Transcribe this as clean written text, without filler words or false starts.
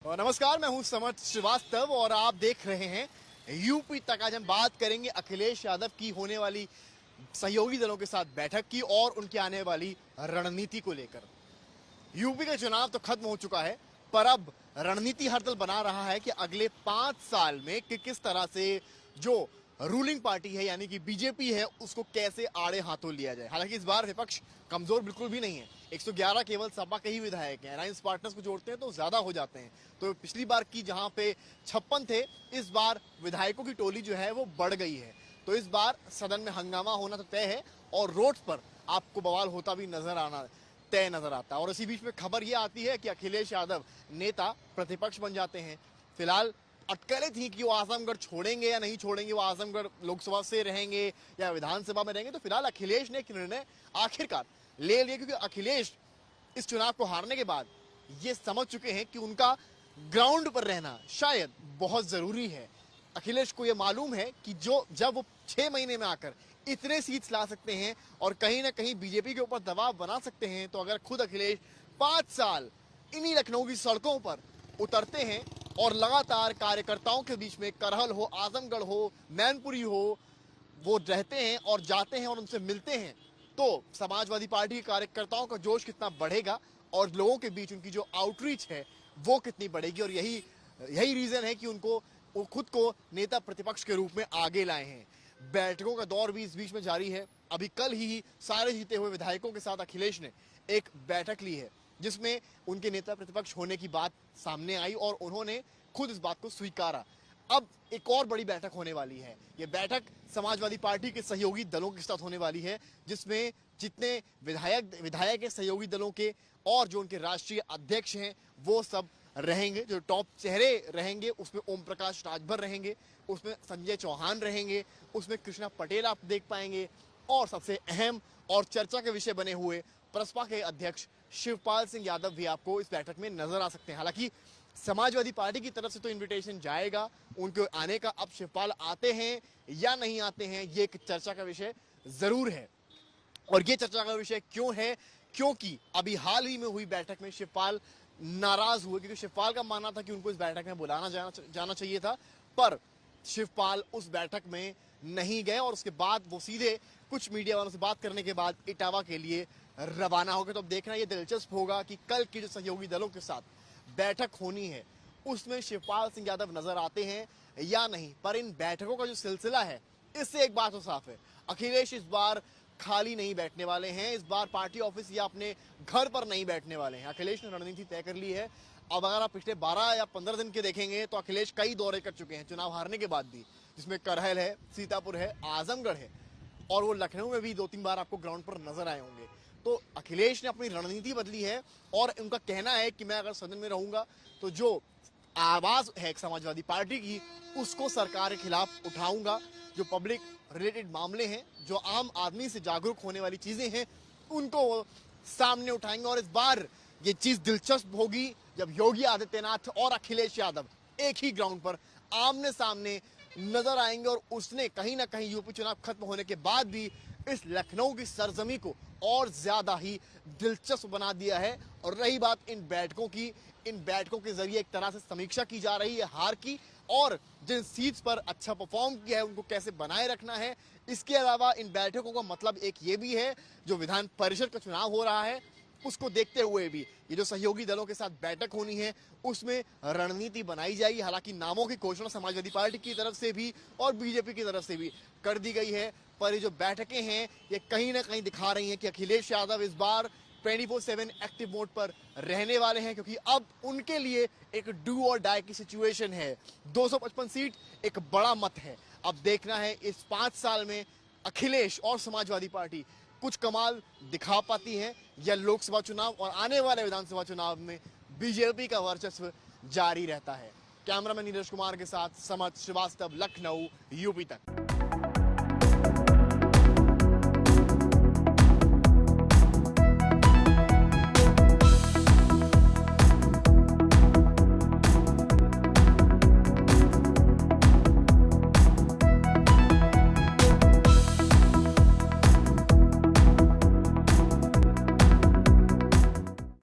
नमस्कार, मैं हूं समर्थ श्रीवास्तव और आप देख रहे हैं यूपी तक। आज हम बात करेंगे अखिलेश यादव की होने वाली सहयोगी दलों के साथ बैठक की और उनकी आने वाली रणनीति को लेकर। यूपी का चुनाव तो खत्म हो चुका है, पर अब रणनीति हर दल बना रहा है कि अगले 5 साल में किस तरह से जो रूलिंग पार्टी है यानी कि बीजेपी है उसको कैसे आड़े हाथों लिया जाए। हालांकि इस बार विपक्ष कमजोर बिल्कुल भी नहीं है। 111 केवल सपा के ही विधायक हैं। अलायंस पार्टनर्स को जोड़ते हैं तो ज्यादा हो जाते हैं। तो पिछली बार की जहां पे 56 थे, इस बार विधायकों की टोली जो है वो बढ़ गई है। तो इस बार सदन में हंगामा होना तो तय है और रोड पर आपको बवाल होता भी तय नजर आता है। और इसी बीच में खबर यह आती है कि अखिलेश यादव नेता प्रतिपक्ष बन जाते हैं। फिलहाल अटकलें थी कि वो आजमगढ़ छोड़ेंगे या नहीं छोड़ेंगे, वो आजमगढ़ लोकसभा से रहेंगे या विधानसभा में रहेंगे। तो फिलहाल अखिलेश ने एक निर्णय आखिरकार ले लिया, क्योंकि अखिलेश इस चुनाव को हारने के बाद ये समझ चुके हैं कि उनका ग्राउंड पर रहना शायद बहुत जरूरी है। अखिलेश को यह मालूम है कि जब वो 6 महीने में आकर इतने सीट्स ला सकते हैं और कहीं ना कहीं बीजेपी के ऊपर दबाव बना सकते हैं, तो अगर खुद अखिलेश 5 साल इन्हीं लखनऊ की सड़कों पर उतरते हैं और लगातार कार्यकर्ताओं के बीच में करहल हो, आजमगढ़ हो, मैनपुरी हो, वो रहते हैं और जाते हैं और उनसे मिलते हैं, तो समाजवादी पार्टी के कार्यकर्ताओं का जोश कितना बढ़ेगा और लोगों के बीच उनकी जो आउटरीच है वो कितनी बढ़ेगी। और यही रीजन है कि वो खुद को नेता प्रतिपक्ष के रूप में आगे लाए हैं। बैठकों का दौर भी इस बीच में जारी है। अभी कल ही सारे जीते हुए विधायकों के साथ अखिलेश ने एक बैठक ली है, जिसमें उनके नेता प्रतिपक्ष होने की बात सामने आई और उन्होंने खुद इस बात को स्वीकारा। अब एक और बड़ी बैठक होने वाली है। ये बैठक समाजवादी पार्टी के सहयोगी दलों के साथ होने वाली है, जिसमें जितने विधायक है सहयोगी दलों के और जो उनके राष्ट्रीय अध्यक्ष हैं वो सब रहेंगे। जो टॉप चेहरे रहेंगे उसमें ओम प्रकाश राजभर रहेंगे, उसमें संजय चौहान रहेंगे, उसमें कृष्णा पटेल आप देख पाएंगे और सबसे अहम और चर्चा के विषय बने हुए प्रसपा के अध्यक्ष शिवपाल सिंह यादव भी आपको इस बैठक में नजर आ सकते हैं। हालांकि समाजवादी पार्टी की तरफ से तो इनविटेशन जाएगा, उनके आने का अब शिवपाल आते हैं या नहीं आते हैं ये एक चर्चा का विषय जरूर है। और ये चर्चा का विषय क्यों है? क्योंकि अभी हाल ही में हुई बैठक में शिवपाल नाराज हुए, क्योंकि शिवपाल का मानना था कि उनको इस बैठक में बुलाना जाना चाहिए था, पर शिवपाल उस बैठक में नहीं गए और उसके बाद वो सीधे कुछ मीडिया वालों से बात करने के बाद इटावा के लिए रवाना हो गए। तो अब देखना ये दिलचस्प होगा कि कल की जो सहयोगी दलों के साथ बैठक होनी है उसमें शिवपाल सिंह यादव नजर आते हैं या नहीं। पर इन बैठकों का जो सिलसिला है, इससे एक बात तो साफ है, अखिलेश इस बार खाली नहीं बैठने वाले हैं। इस बार पार्टी ऑफिस या अपने घर पर नहीं बैठने वाले हैं। अखिलेश ने रणनीति तय कर ली है। अब अगर आप पिछले 12 या 15 दिन के देखेंगे तो अखिलेश कई दौरे कर चुके हैं चुनाव हारने के बाद भी, जिसमें करहल है, सीतापुर है, आजमगढ़ है और वो लखनऊ में भी 2-3 बार आपको ग्राउंड पर नजर आए होंगे। तो अखिलेश ने अपनी रणनीति बदली है और उनका कहना है कि मैं अगर सदन में रहूंगा तो जो आवाज है समाजवादी पार्टी की उसको सरकार के खिलाफ उठाऊंगा। जो पब्लिक रिलेटेड मामले हैं, जो आम आदमी से जागरूक होने वाली चीजें हैं, उनको वो सामने उठाएंगे। और इस बार ये चीज दिलचस्प होगी जब योगी आदित्यनाथ और अखिलेश यादव एक ही ग्राउंड पर आमने सामने नजर आएंगे। और उसने कहीं ना कहीं यूपी चुनाव खत्म होने के बाद भी इस लखनऊ की सरजमी को और ज्यादा ही दिलचस्प बना दिया है। और रही बात इन बैठकों के जरिए एक तरह से समीक्षा की जा रही है हार की, और जिन सीट्स पर अच्छा परफॉर्म किया है उनको कैसे बनाए रखना है। इसके अलावा इन बैठकों का मतलब एक ये भी है, जो विधान परिषद का चुनाव हो रहा है उसको देखते हुए भी ये जो सहयोगी दलों के साथ बैठक होनी है उसमें रणनीति बनाई जाएगी। हालांकि नामों की घोषणा समाजवादी पार्टी की तरफ से भी और बीजेपी की तरफ से भी कर दी गई है, पर ये जो बैठकें हैं ये कहीं ना कहीं दिखा रही हैं कि अखिलेश यादव इस बार 24/7 एक्टिव मोड पर रहने वाले हैं, क्योंकि अब उनके लिए एक डू और डाई की सिचुएशन है। 255 सीट एक बड़ा मत है। अब देखना है इस 5 साल में अखिलेश और समाजवादी पार्टी कुछ कमाल दिखा पाती है या लोकसभा चुनाव और आने वाले विधानसभा चुनाव में बीजेपी का वर्चस्व जारी रहता है। कैमरामैन नीरज कुमार के साथ समर्थ श्रीवास्तव, लखनऊ, यूपी तक।